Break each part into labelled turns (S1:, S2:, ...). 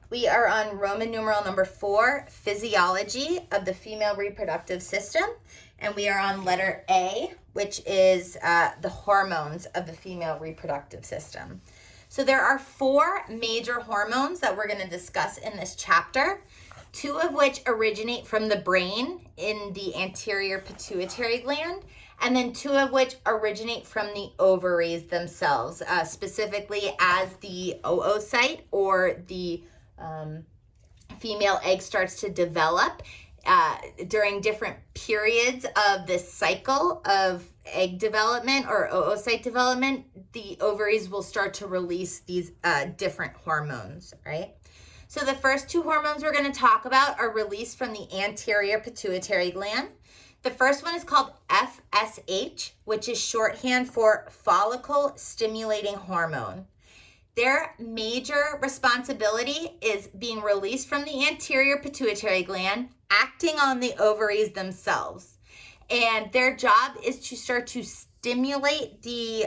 S1: We are on Roman numeral number 4, physiology of the female reproductive system. And we are on letter A, which is the hormones of the female reproductive system. So there are 4 major hormones that we're going to discuss in this chapter, 2 of which originate from the brain in the anterior pituitary gland, and then 2 of which originate from the ovaries themselves, specifically as the oocyte or the female egg starts to develop. During different periods of this cycle of egg development or oocyte development, the ovaries will start to release these different hormones, right? So the first 2 hormones we're going to talk about are released from the anterior pituitary gland. The first one is called FSH, which is shorthand for follicle stimulating hormone. Their major responsibility is being released from the anterior pituitary gland, acting on the ovaries themselves. And their job is to start to stimulate the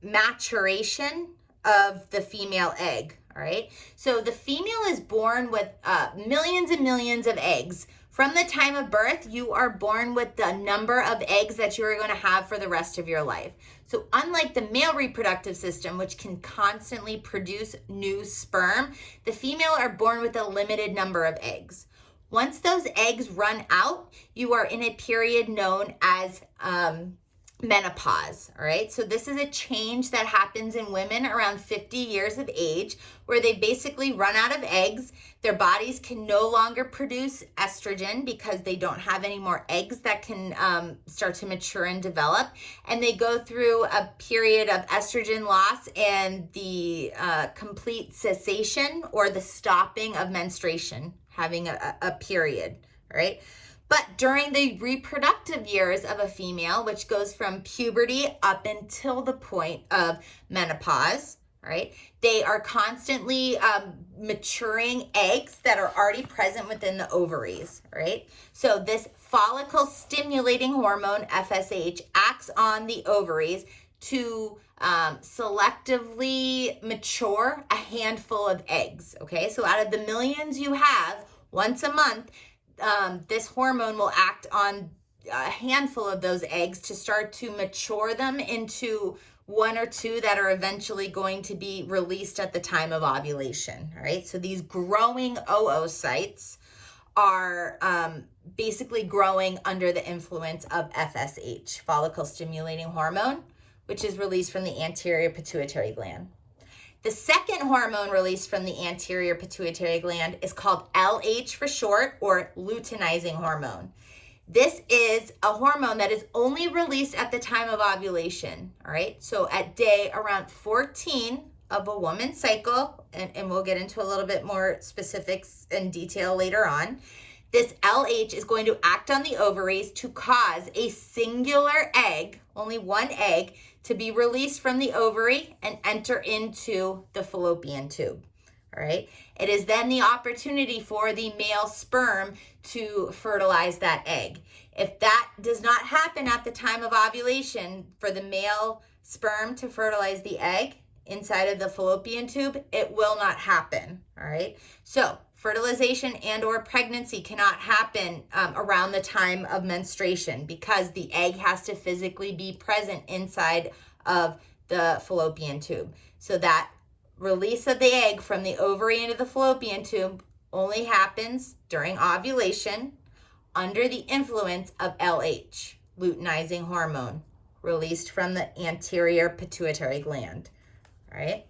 S1: maturation of the female egg, all right? So the female is born with millions and millions of eggs. From the time of birth, you are born with the number of eggs that you're going to have for the rest of your life. So unlike the male reproductive system, which can constantly produce new sperm, the female are born with a limited number of eggs. Once those eggs run out, you are in a period known as menopause, all right? So this is a change that happens in women around 50 years of age, where they basically run out of eggs. Their bodies can no longer produce estrogen because they don't have any more eggs that can start to mature and develop. And they go through a period of estrogen loss and the complete cessation or the stopping of menstruation, having a period, right? But during the reproductive years of a female, which goes from puberty up until the point of menopause, right, they are constantly maturing eggs that are already present within the ovaries, right? So this follicle stimulating hormone, FSH, acts on the ovaries to selectively mature a handful of eggs, okay? So out of the millions you have once a month, this hormone will act on a handful of those eggs to start to mature them into 1 or 2 that are eventually going to be released at the time of ovulation, all right? So these growing oocytes are basically growing under the influence of FSH, follicle stimulating hormone, which is released from the anterior pituitary gland. The second hormone released from the anterior pituitary gland is called LH for short, or luteinizing hormone. This is a hormone that is only released at the time of ovulation, all right? So at day around 14 of a woman's cycle, and we'll get into a little bit more specifics and detail later on, this LH is going to act on the ovaries to cause a singular egg, only one egg, to be released from the ovary and enter into the fallopian tube, all right? It is then the opportunity for the male sperm to fertilize that egg. If that does not happen at the time of ovulation, for the male sperm to fertilize the egg inside of the fallopian tube, it will not happen, all right? So fertilization and or pregnancy cannot happen around the time of menstruation because the egg has to physically be present inside of the fallopian tube. So that release of the egg from the ovary into the fallopian tube only happens during ovulation under the influence of LH, luteinizing hormone, released from the anterior pituitary gland, all right?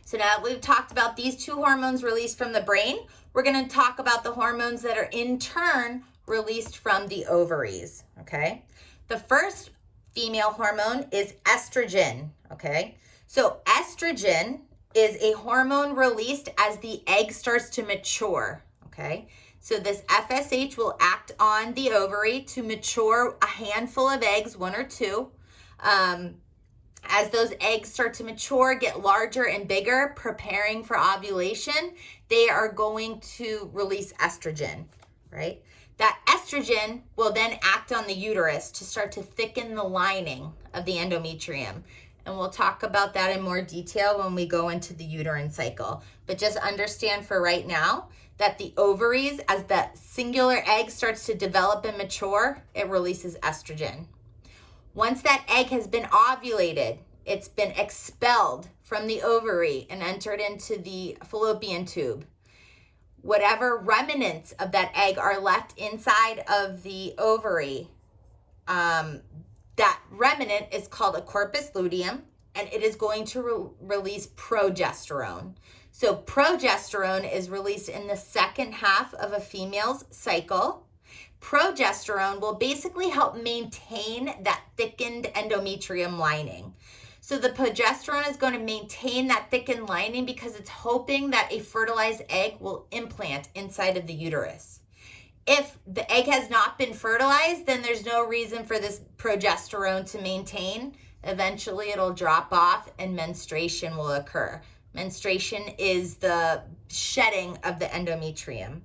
S1: So now that we've talked about these 2 hormones released from the brain, we're going to talk about the hormones that are in turn released from the ovaries, okay? The first female hormone is estrogen, okay? So estrogen is a hormone released as the egg starts to mature, okay? So this FSH will act on the ovary to mature a handful of eggs, 1 or 2. As those eggs start to mature, get larger and bigger, preparing for ovulation, they are going to release estrogen, right? That estrogen will then act on the uterus to start to thicken the lining of the endometrium. And we'll talk about that in more detail when we go into the uterine cycle. But just understand for right now that the ovaries, as that singular egg starts to develop and mature, it releases estrogen. Once that egg has been ovulated, it's been expelled from the ovary and entered into the fallopian tube. Whatever remnants of that egg are left inside of the ovary, that remnant is called a corpus luteum, and it is going to release progesterone. So progesterone is released in the second half of a female's cycle. Progesterone will basically help maintain that thickened endometrium lining. So the progesterone is going to maintain that thickened lining because it's hoping that a fertilized egg will implant inside of the uterus. If the egg has not been fertilized, then there's no reason for this progesterone to maintain. Eventually it'll drop off and menstruation will occur. Menstruation is the shedding of the endometrium.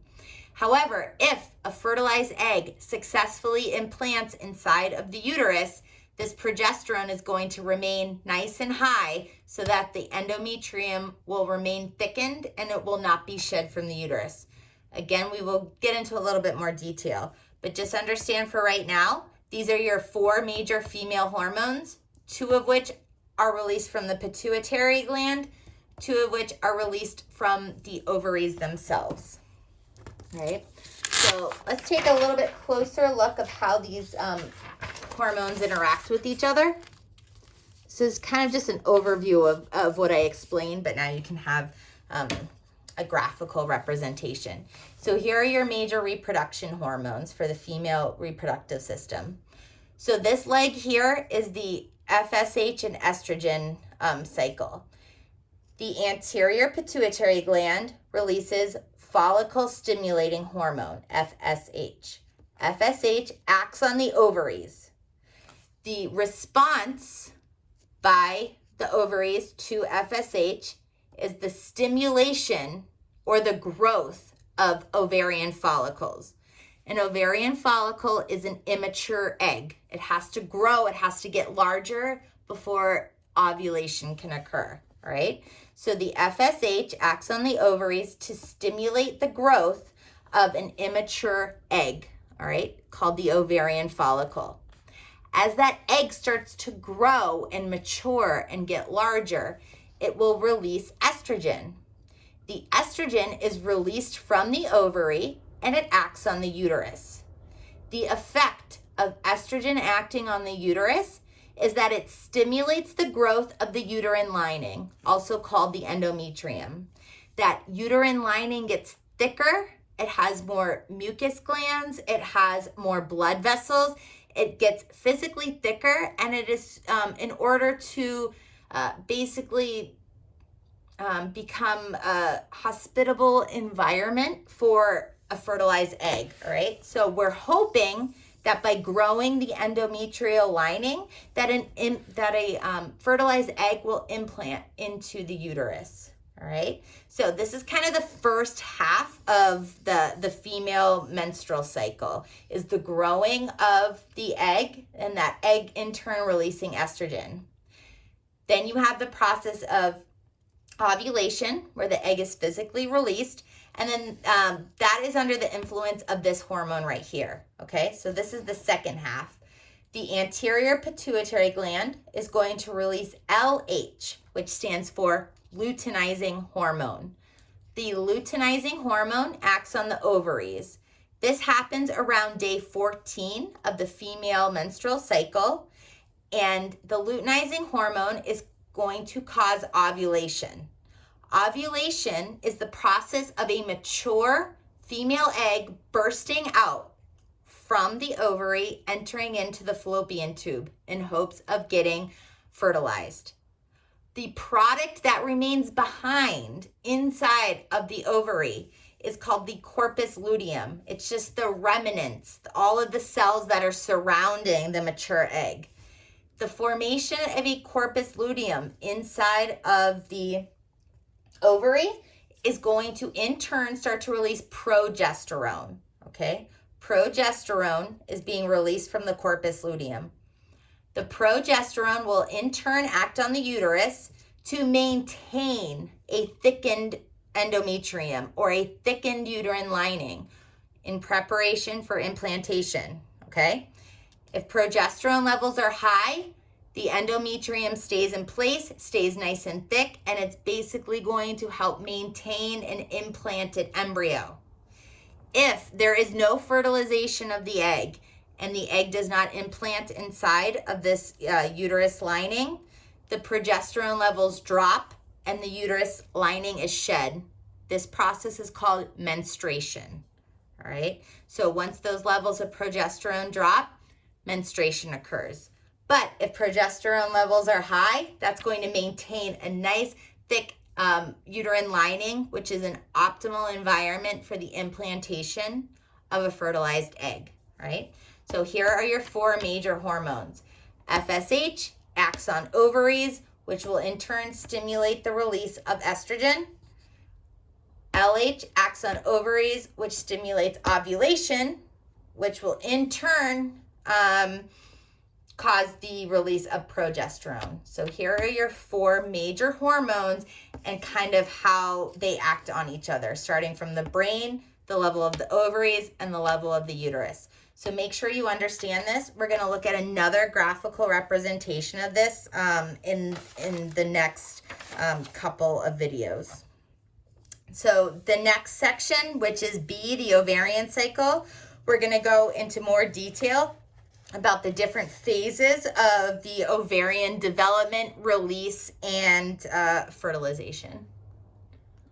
S1: However, if a fertilized egg successfully implants inside of the uterus, this progesterone is going to remain nice and high so that the endometrium will remain thickened and it will not be shed from the uterus. Again, we will get into a little bit more detail, but just understand for right now, these are your 4 major female hormones, 2 of which are released from the pituitary gland, 2 of which are released from the ovaries themselves. Right? So let's take a little bit closer look of how these hormones interact with each other. So it's kind of just an overview of what I explained, but now you can have a graphical representation. So here are your major reproduction hormones for the female reproductive system. So this leg here is the FSH and estrogen cycle. The anterior pituitary gland releases follicle stimulating hormone, FSH. FSH acts on the ovaries. The response by the ovaries to FSH is the stimulation or the growth of ovarian follicles. An ovarian follicle is an immature egg. It has to grow, it has to get larger before ovulation can occur, all right? So the FSH acts on the ovaries to stimulate the growth of an immature egg, all right, called the ovarian follicle. As that egg starts to grow and mature and get larger, it will release estrogen. The estrogen is released from the ovary and it acts on the uterus. The effect of estrogen acting on the uterus is that it stimulates the growth of the uterine lining, also called the endometrium. That uterine lining gets thicker, it has more mucus glands, it has more blood vessels, it gets physically thicker, and it is in order to basically become a hospitable environment for a fertilized egg, all right? So we're hoping that by growing the endometrial lining, that a fertilized egg will implant into the uterus, all right? So this is kind of the first half of the female menstrual cycle, is the growing of the egg and that egg in turn releasing estrogen. Then you have the process of ovulation, where the egg is physically released, and then that is under the influence of this hormone right here, okay? So this is the second half. The anterior pituitary gland is going to release LH, which stands for luteinizing hormone. The luteinizing hormone acts on the ovaries. This happens around day 14 of the female menstrual cycle, and the luteinizing hormone is going to cause ovulation. Ovulation is the process of a mature female egg bursting out from the ovary, entering into the fallopian tube in hopes of getting fertilized. The product that remains behind inside of the ovary is called the corpus luteum. It's just the remnants, all of the cells that are surrounding the mature egg. The formation of a corpus luteum inside of the ovary is going to in turn start to release progesterone, okay? Progesterone is being released from the corpus luteum. The progesterone will in turn act on the uterus to maintain a thickened endometrium or a thickened uterine lining in preparation for implantation, okay? If progesterone levels are high, the endometrium stays in place, stays nice and thick, and it's basically going to help maintain an implanted embryo. If there is no fertilization of the egg and the egg does not implant inside of this uterus lining, the progesterone levels drop and the uterus lining is shed. This process is called menstruation, all right? So once those levels of progesterone drop, menstruation occurs. But if progesterone levels are high, that's going to maintain a nice, thick uterine lining, which is an optimal environment for the implantation of a fertilized egg, right? So here are your 4 major hormones. FSH acts on ovaries, which will in turn stimulate the release of estrogen. LH acts on ovaries, which stimulates ovulation, which will in turn cause the release of progesterone. So here are your 4 major hormones and kind of how they act on each other, starting from the brain, the level of the ovaries, and the level of the uterus. So make sure you understand this. We're going to look at another graphical representation of this in the next couple of videos. So the next section, which is B, the ovarian cycle, we're going to go into more detail about the different phases of the ovarian development, release, and fertilization.